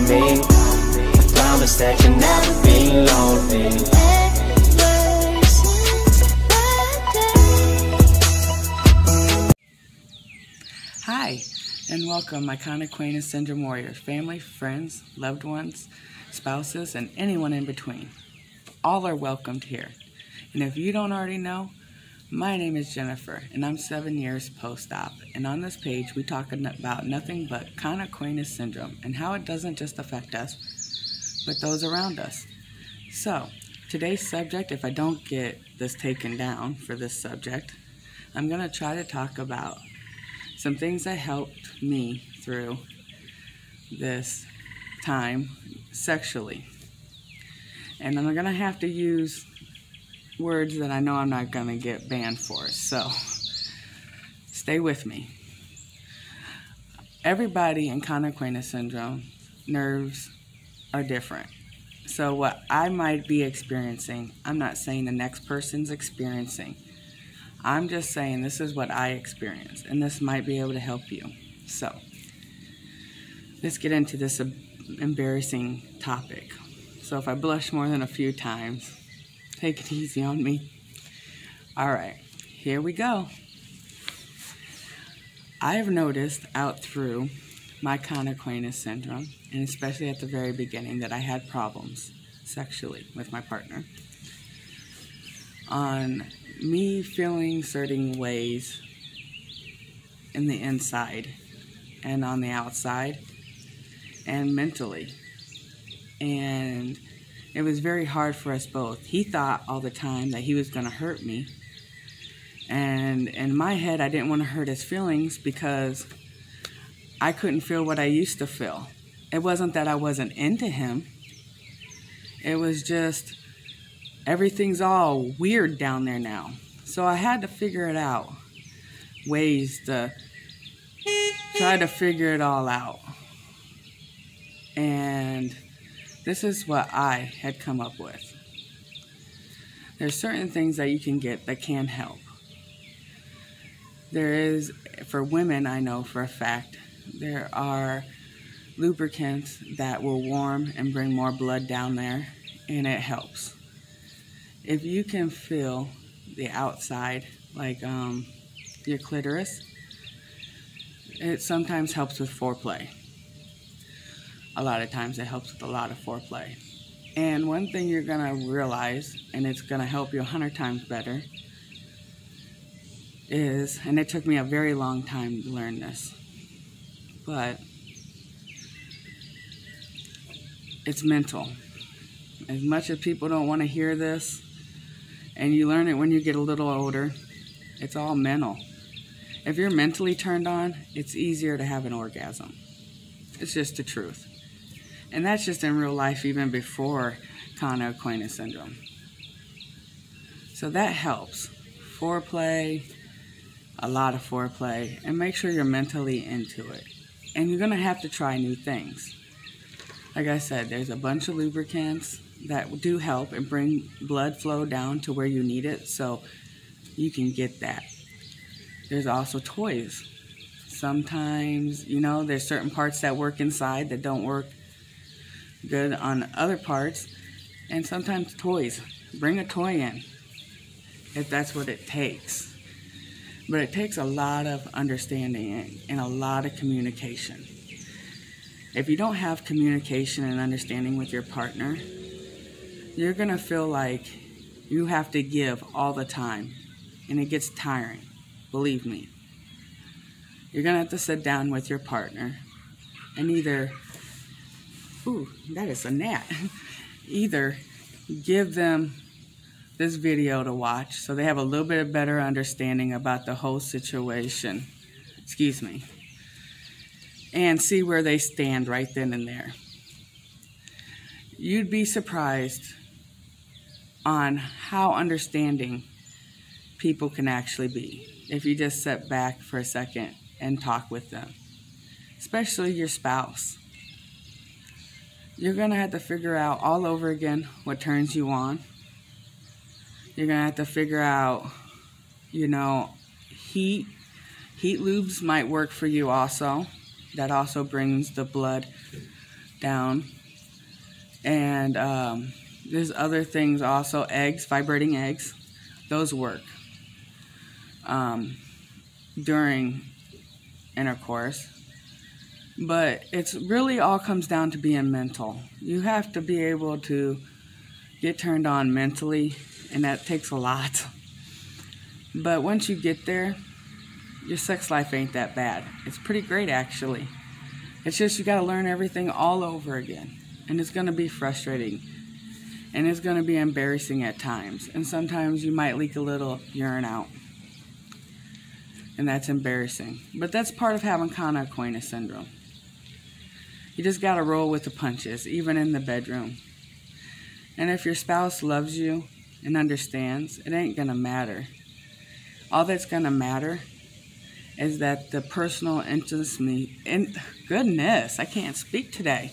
on me. I promise that you'll never be lonely. Hi, and welcome, my Equina syndrome warriors, family, friends, loved ones, spouses, and anyone in between. All are welcomed here. And if you don't already know, my name is Jennifer, and I'm 7 years post-op. And on this page, we talk about nothing but Equina syndrome and how it doesn't just affect us, but those around us. So, today's subject, if I don't get this taken down for this subject, I'm going to try to talk about some things that helped me through this time sexually. And I'm going to have to use words that I know I'm not going to get banned for, so stay with me. Everybody in Equina syndrome, nerves are different. So what I might be experiencing, I'm not saying the next person's experiencing. I'm just saying this is what I experienced, and this might be able to help you. So, let's get into this embarrassing topic. So if I blush more than a few times, take it easy on me. Alright, here we go. I have noticed out through my Equina syndrome, and especially at the very beginning, that I had problems sexually with my partner. On me feeling certain ways in the inside and on the outside and mentally. And it was very hard for us both. He thought all the time that he was going to hurt me. And in my head, I didn't want to hurt his feelings because I couldn't feel what I used to feel. It wasn't that I wasn't into him. It was just everything's all weird down there now. So I had to figure it out. Ways to try to figure it all out. And this is what I had come up with. There's certain things that you can get that can help. There is, for women, I know for a fact, there are lubricants that will warm and bring more blood down there, and it helps. If you can feel the outside, like your clitoris, it sometimes helps with foreplay. A lot of times it helps with a lot of foreplay. And one thing you're going to realize, and it's going to help you 100 times better, is, and it took me a very long time to learn this, but it's mental. As much as people don't want to hear this, and you learn it when you get a little older, it's all mental. If you're mentally turned on, it's easier to have an orgasm. It's just the truth. And that's just in real life, even before Equina syndrome. So that helps. Foreplay, a lot of foreplay, and make sure you're mentally into it. And you're going to have to try new things. Like I said, there's a bunch of lubricants that do help and bring blood flow down to where you need it, so you can get that. There's also toys. Sometimes, you know, there's certain parts that work inside that don't work good on other parts, and sometimes toys. Bring a toy in if that's what it takes. But it takes a lot of understanding and a lot of communication. If you don't have communication and understanding with your partner, you're going to feel like you have to give all the time, and it gets tiring, believe me. You're going to have to sit down with your partner and either, ooh, that is a gnat, either give them this video to watch so they have a little bit of better understanding about the whole situation, excuse me, and see where they stand right then and there. You'd be surprised on how understanding people can actually be if you just sit back for a second and talk with them, especially your spouse. You're going to have to figure out all over again what turns you on. You're going to have to figure out, you know, heat. Heat lubes might work for you also. That also brings the blood down. And there's other things also. Eggs, vibrating eggs. Those work during intercourse. But it's really all comes down to being mental. You have to be able to get turned on mentally, and that takes a lot. But once you get there, your sex life ain't that bad. It's pretty great, actually. It's just you got to learn everything all over again. And it's going to be frustrating. And it's going to be embarrassing at times. And sometimes you might leak a little urine out. And that's embarrassing. But that's part of having Cauda Equina syndrome. You just got to roll with the punches, even in the bedroom. And if your spouse loves you and understands, it ain't going to matter. All that's going to matter is that the personal intimacy, and goodness, I can't speak today.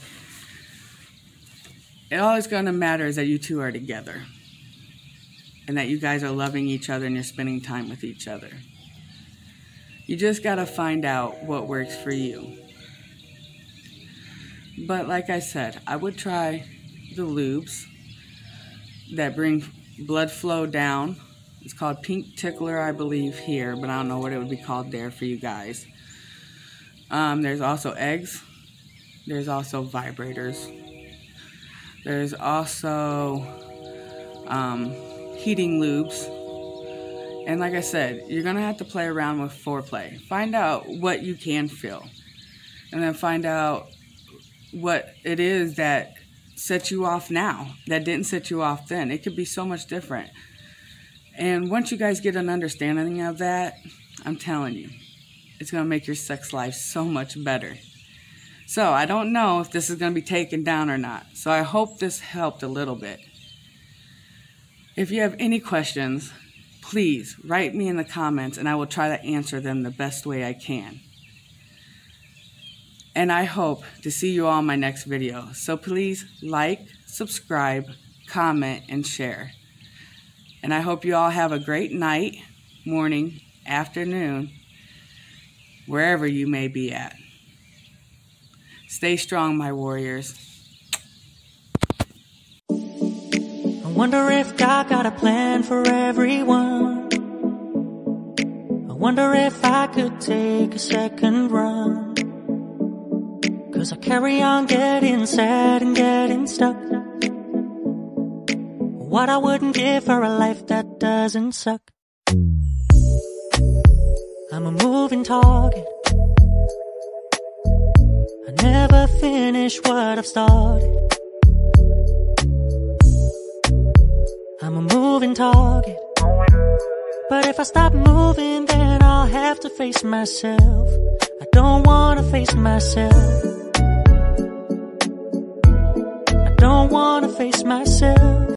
All that's going to matter is that you two are together. And that you guys are loving each other and you're spending time with each other. You just got to find out what works for you. But like I said, I would try the lubes that bring blood flow down. It's called Pink Tickler, I believe, here, but I don't know what it would be called there for you guys. There's also eggs. There's also vibrators. There's also heating lubes. And like I said, you're going to have to play around with foreplay. Find out what you can feel. And then find out what it is that sets you off now that didn't set you off then. It could be so much different. And once you guys get an understanding of that, I'm telling you, it's going to make your sex life so much better. So I don't know if this is going to be taken down or not. So I hope this helped a little bit. If you have any questions, please write me in the comments and I will try to answer them the best way I can. And I hope to see you all in my next video. So please like, subscribe, comment, and share. And I hope you all have a great night, morning, afternoon, wherever you may be at. Stay strong, my warriors. I wonder if God got a plan for everyone. I wonder if I could take a second run. 'Cause I carry on getting sad and getting stuck. What I wouldn't give for a life that doesn't suck. I'm a moving target. I never finish what I've started. I'm a moving target. But if I stop moving, then I'll have to face myself. I don't wanna face myself. I don't wanna face myself.